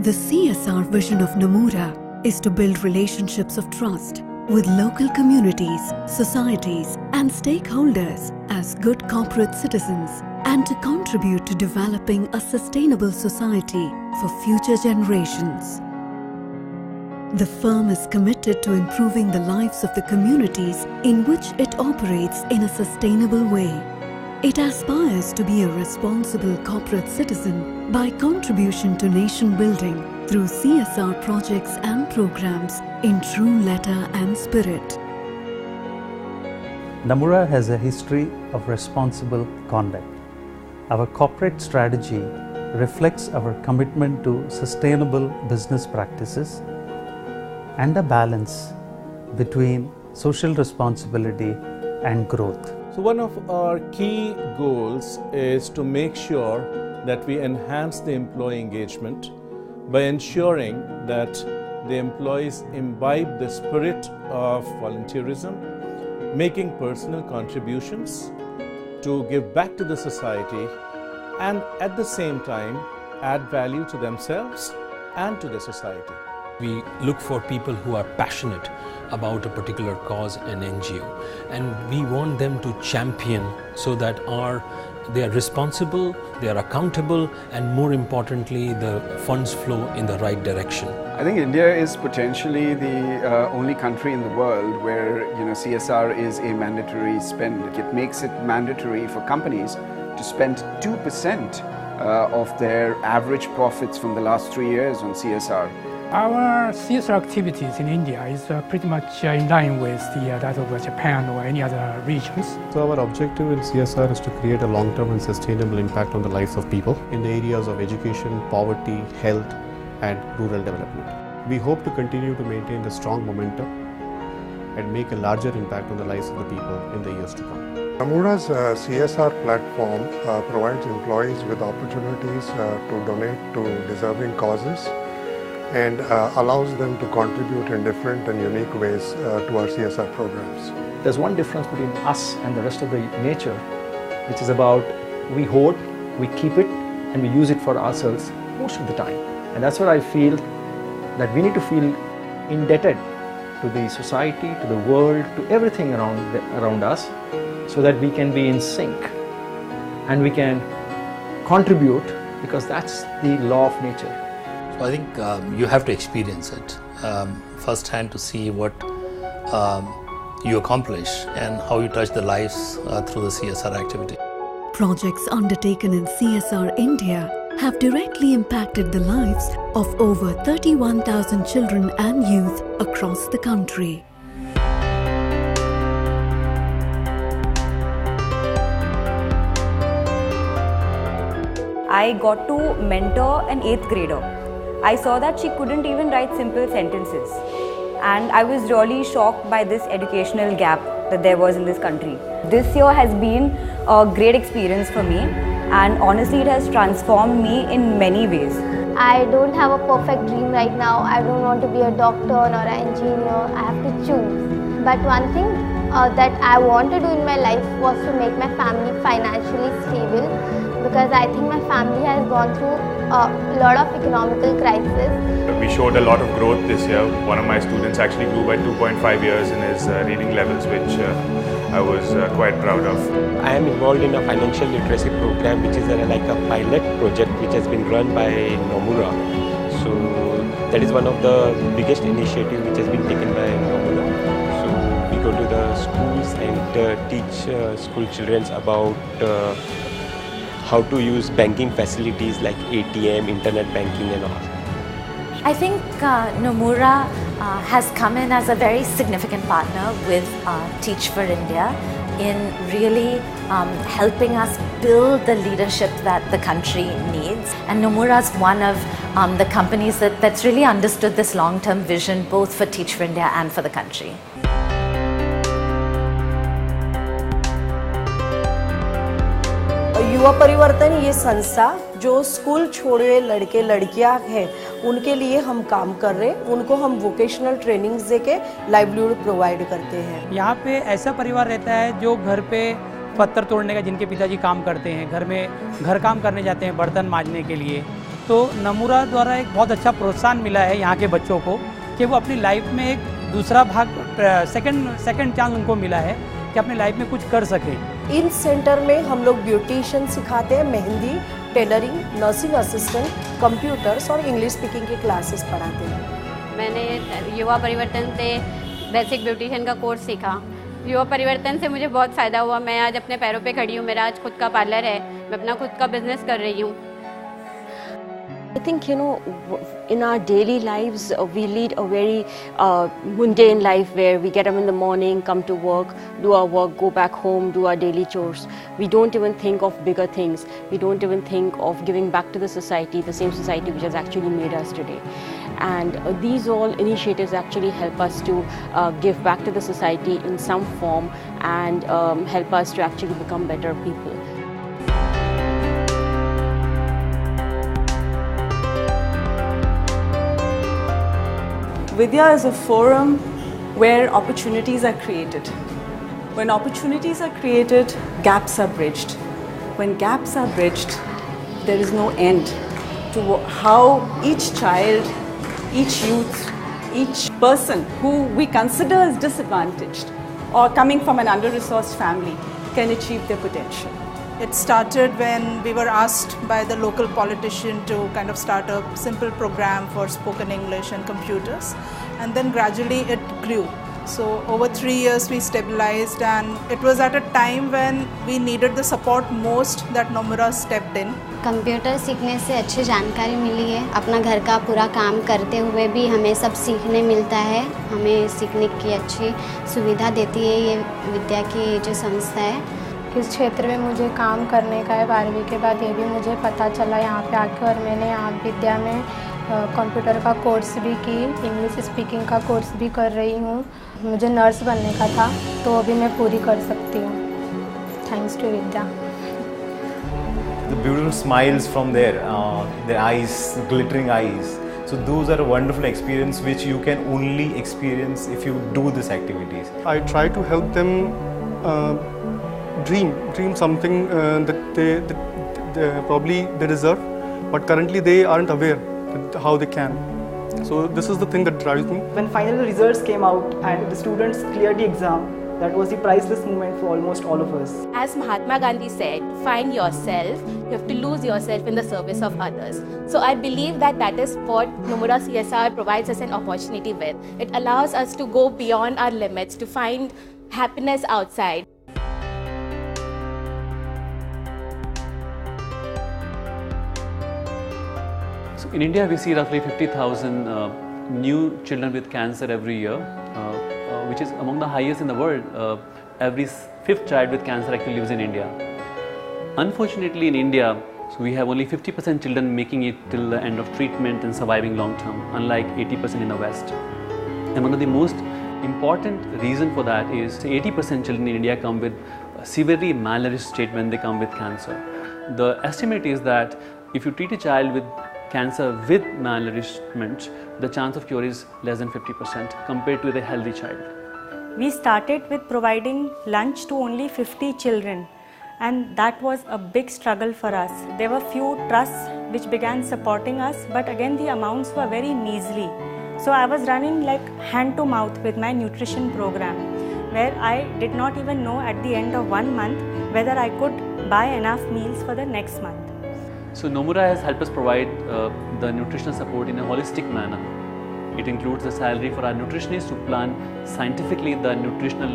The CSR vision of Nomura is to build relationships of trust with local communities, societies and stakeholders as good corporate citizens and to contribute to developing a sustainable society for future generations. The firm is committed to improving the lives of the communities in which it operates in a sustainable way. It aspires to be a responsible corporate citizen by contribution to nation building through CSR projects and programs in true letter and spirit. Nomura has a history of responsible conduct. Our corporate strategy reflects our commitment to sustainable business practices and a balance between social responsibility and growth. So one of our key goals is to make sure that we enhance the employee engagement by ensuring that the employees imbibe the spirit of volunteerism, making personal contributions to give back to the society and at the same time add value to themselves and to the society. We look for people who are passionate about a particular cause and NGO, and we want them to champion so that they are responsible, they are accountable, and more importantly, the funds flow in the right direction. I think India is potentially the only country in the world where CSR is a mandatory spend. It makes it mandatory for companies to spend 2% of their average profits from the last 3 years on CSR. Our CSR activities in India is pretty much in line with that of Japan or any other regions. So our objective in CSR is to create a long-term and sustainable impact on the lives of people in the areas of education, poverty, health and rural development. We hope to continue to maintain the strong momentum and make a larger impact on the lives of the people in the years to come. Nomura's CSR platform provides employees with opportunities to donate to deserving causes and allows them to contribute in different and unique ways to our CSR programs. There's one difference between us and the rest of the nature, which is about we hoard, we keep it, and we use it for ourselves most of the time. And that's what I feel, that we need to feel indebted to the society, to the world, to everything around us, so that we can be in sync and we can contribute, because that's the law of nature. I think you have to experience it firsthand to see what you accomplish and how you touch the lives through the CSR activity. Projects undertaken in CSR India have directly impacted the lives of over 31,000 children and youth across the country. I got to mentor an 8th grader. I saw that she couldn't even write simple sentences, and I was really shocked by this educational gap that there was in this country. This year has been a great experience for me, and honestly it has transformed me in many ways. I don't have a perfect dream right now. I don't want to be a doctor or an engineer. I have to choose. But one thing that I want to do in my life was to make my family financially stable, because I think my family has gone through a lot of economical crisis. We showed a lot of growth this year. One of my students actually grew by 2.5 years in his reading levels, which I was quite proud of. I am involved in a financial literacy program, which is like a pilot project which has been run by Nomura. So that is one of the biggest initiatives which has been taken by Nomura. So we go to the schools and teach school children about how to use banking facilities like ATM, internet banking and all. I think Nomura has come in as a very significant partner with Teach for India in really helping us build the leadership that the country needs. And Nomura is one of the companies that's really understood this long-term vision both for Teach for India and for the country. युवा परिवर्तन ये संस्था जो school छोड़े लड़के लड़कियां हैं उनके लिए हम काम कर रहे हैं, उनको हम वोकेशनल ट्रेनिंग्स देके लाइवलीहुड प्रोवाइड करते हैं। यहाँ पे ऐसा परिवार रहता है जो घर पे पत्थर तोड़ने का, जिनके पिताजी काम करते हैं, घर में घर काम करने जाते हैं बर्तन मांजने के लिए, तो नमूरा द्वारा एक बहुत अच्छा प्रोत्साहन मिला है यहाँ के बच्चों को कि वो अपनी लाइफ में एक दूसरा भाग सेकंड चांस उनको मिला है कि अपनी लाइफ में कुछ कर सकें। इन सेंटर में हम लोग ब्यूटिशियन सिखाते हैं, mehndi, tailoring, nursing assistant, computers और इंग्लिश स्पीकिंग के क्लासेस पढ़ाते हैं। मैंने युवा परिवर्तन से बेसिक ब्यूटिशियन का कोर्स सीखा। युवा परिवर्तन से मुझे बहुत फ़ायदा हुआ। मैं आज अपने पैरों पे खड़ी हूँ, मेरा आज खुद का पार्लर है, मैं अपना खुद का बिजनेस कर रही हूँ। I think, you know, in our daily lives, we lead a very mundane life where we get up in the morning, come to work, do our work, go back home, do our daily chores. We don't even think of bigger things. We don't even think of giving back to the society, the same society which has actually made us today. And these all initiatives actually help us to give back to the society in some form and help us to actually become better people. Vidya is a forum where opportunities are created. When opportunities are created, gaps are bridged. When gaps are bridged, there is no end to how each child, each youth, each person who we consider as disadvantaged or coming from an under-resourced family can achieve their potential. It started when we were asked by the local politician to kind of start a simple program for spoken English and computers, and then gradually it grew. So over 3 years we stabilized, and it was at a time when we needed the support most that Nomura stepped in. Computer सीखने से अच्छी जानकारी मिली है। अपना घर का पूरा काम करते हुए भी हमें सब सीखने मिलता है। हमें सीखने की अच्छी सुविधा देती है ये विद्या की जो संस्था है। किस क्षेत्र में मुझे काम करने का है, 12वीं के बाद ये भी मुझे पता चला यहाँ पे आके, और मैंने यहाँ विद्या में कंप्यूटर का कोर्स भी की, इंग्लिश स्पीकिंग का कोर्स भी कर रही हूँ। मुझे नर्स बनने का था तो अभी मैं पूरी कर सकती हूँ, thanks to Vidya. The beautiful smiles from their eyes, glittering eyes. So those are a wonderful experience which you can only experience if you do these activities. I try to help them dream something that they probably they deserve, but currently they aren't aware how they can. So this is the thing that drives me. When final results came out and the students cleared the exam, that was the priceless moment for almost all of us. As Mahatma Gandhi said, find yourself, you have to lose yourself in the service of others. So I believe that is what Nomura CSR provides us an opportunity with. It allows us to go beyond our limits, to find happiness outside. So in India, we see roughly 50,000 new children with cancer every year, which is among the highest in the world. Every 5th child with cancer actually lives in India. Unfortunately, in India, so we have only 50% children making it till the end of treatment and surviving long term, unlike 80% in the West. And one of the most important reason for that is 80% children in India come with a severely malnourished state when they come with cancer. The estimate is that if you treat a child with cancer with malnourishment, the chance of cure is less than 50% compared to the healthy child. We started with providing lunch to only 50 children, and that was a big struggle for us. There were few trusts which began supporting us, but again the amounts were very measly. So I was running like hand to mouth with my nutrition program, where I did not even know at the end of 1 month whether I could buy enough meals for the next month. So Nomura has helped us provide the nutritional support in a holistic manner. It includes the salary for our nutritionists to plan scientifically the nutritional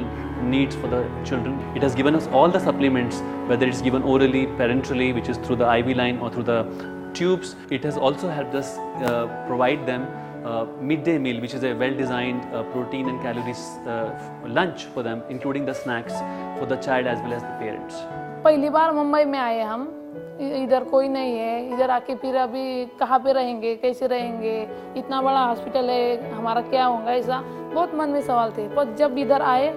needs for the children. It has given us all the supplements, whether it's given orally, parenterally, which is through the IV line or through the tubes. It has also helped us provide them midday meal, which is a well-designed protein and calories lunch for them, including the snacks for the child as well as the parents. पहली बार मुंबई में आए हम, इधर कोई नहीं है, इधर आके फिर अभी कहाँ पे रहेंगे, कैसे रहेंगे, इतना बड़ा हॉस्पिटल है, हमारा क्या होगा, ऐसा बहुत मन में सवाल थे। पर जब इधर आए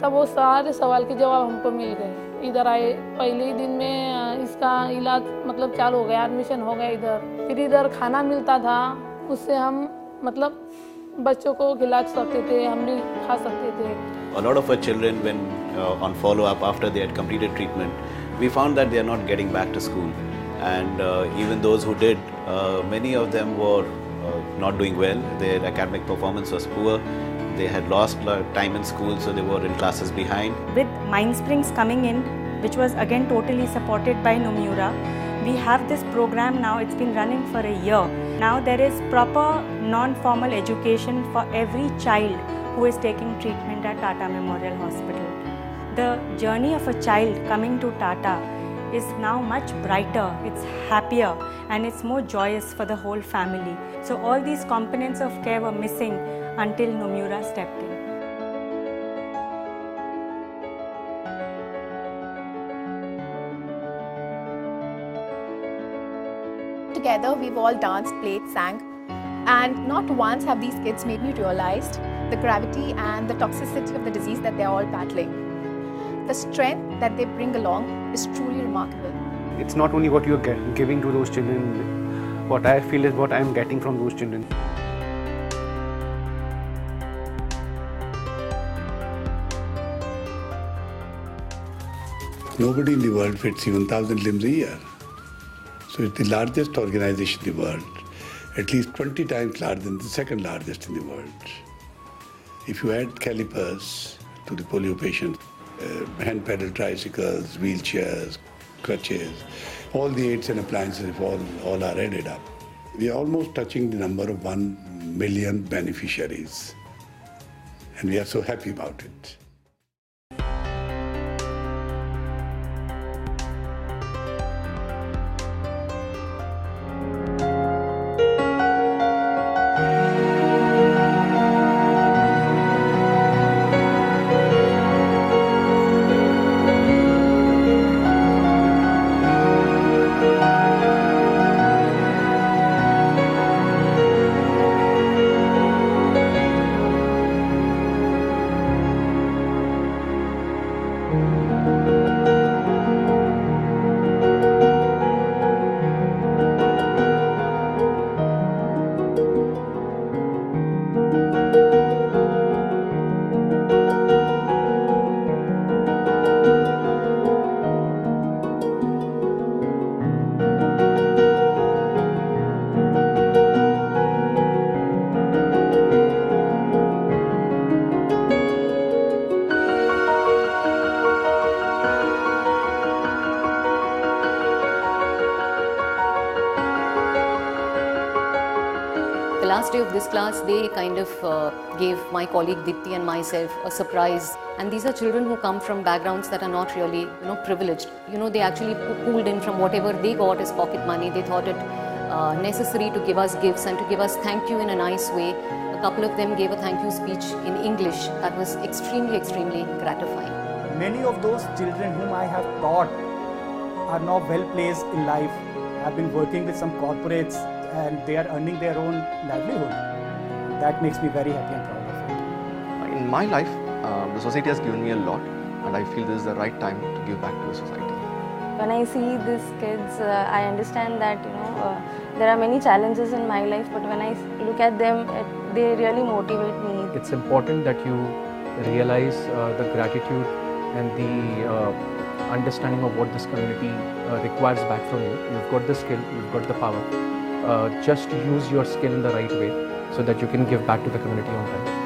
तब वो सारे सवाल के जवाब हमको मिल गए। इधर आए पहले ही दिन में इसका इलाज मतलब चालू हो गया, एडमिशन हो गया इधर। फिर इधर खाना मिलता था, उससे हम मतलब बच्चों को खिला सकते थे, हम भी खा सकते थे। A lot of our children, when on follow-up after they had completed treatment, we found that they are not getting back to school. and even those who did, many of them were not doing well. Their academic performance was poor. They had lost time in school, so they were in classes behind. With Mindsprings coming in, which was again totally supported by Nomura, we have this program now. It's been running for a year. Now there is proper non-formal education for every child who is taking treatment at Tata Memorial Hospital. The journey of a child coming to Tata is now much brighter, it's happier, and it's more joyous for the whole family. So all these components of care were missing until Nomura stepped in. Together, we've all danced, played, sang, and not once have these kids made me realize the gravity and the toxicity of the disease that they're all battling. The strength that they bring along is truly remarkable. It's not only what you're giving to those children, what I feel is what I'm getting from those children. Nobody in the world fits even 1,000 limbs a year. So it's the largest organization in the world, at least 20 times larger than the second largest in the world. If you add calipers to the polio patients, hand-pedal tricycles, wheelchairs, crutches, all the aids and appliances, all are added up. We are almost touching the number of 1 million beneficiaries, and we are so happy about it. The last day of this class, they kind of gave my colleague Dipti and myself a surprise. And these are children who come from backgrounds that are not really, privileged. They actually pulled in from whatever they got as pocket money. They thought it necessary to give us gifts and to give us thank you in a nice way. A couple of them gave a thank you speech in English. That was extremely, extremely gratifying. Many of those children whom I have taught are now well placed in life, have been working with some corporates, and they are earning their own livelihood. That makes me very happy and proud of it. In my life, the society has given me a lot, and I feel this is the right time to give back to the society. When I see these kids, I understand that there are many challenges in my life, but when I look at them, they really motivate me. It's important that you realize the gratitude and the understanding of what this community requires back from you. You've got the skill, you've got the power. Just use your skill in the right way so that you can give back to the community on time.